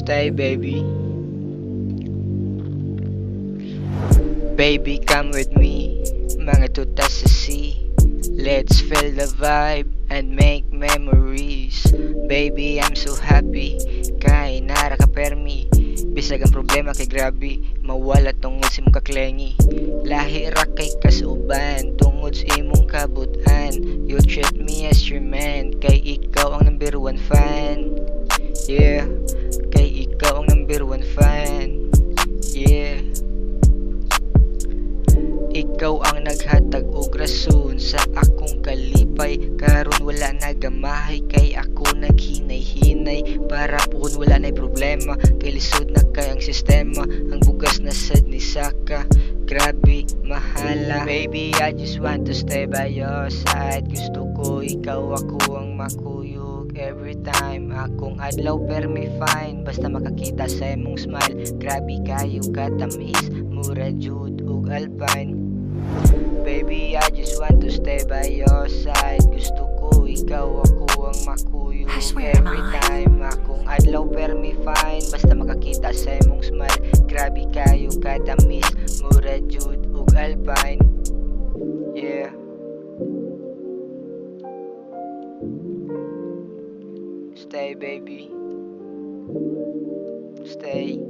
Stay, baby. Baby, come with me. Mga tuta sa sea. Let's feel the vibe and make memories. Baby, I'm so happy. Kay nara ka permi. Bisag ang problema kay grabe. Mawala tungod sa imong kaklengi. Lahi ra kay kasuban. Tungod sa imong kabutan. You treat me as your man. Kay ikaw ang number one fan. Yeah. Kay ikaw ang number one fan. Yeah. Ikaw ang naghatag og rason sa akong kalipay. Karon wala nagamahay kay ako naghinay-hinay. Para puhon wala na'y problema. Kay lisod na kay ang sistema. Ang bugas na sad ni Saka. Grabe, mahala. Baby, I just want to stay by your side. Gusto ko ikaw ako ang makuyog. Every time akong adlaw permi fine. Basta makakita sa imong smile. Grabe kayo katamis. Mura jud ug alpine. Baby, I just want to stay by your side. Gusto ko ikaw ako ang makuyog. Every time akong adlaw permi fine. Basta makakita sa imong smile. Grabe kayo katamis. Mura jud ug alpine. Yeah. Stay, baby. Stay.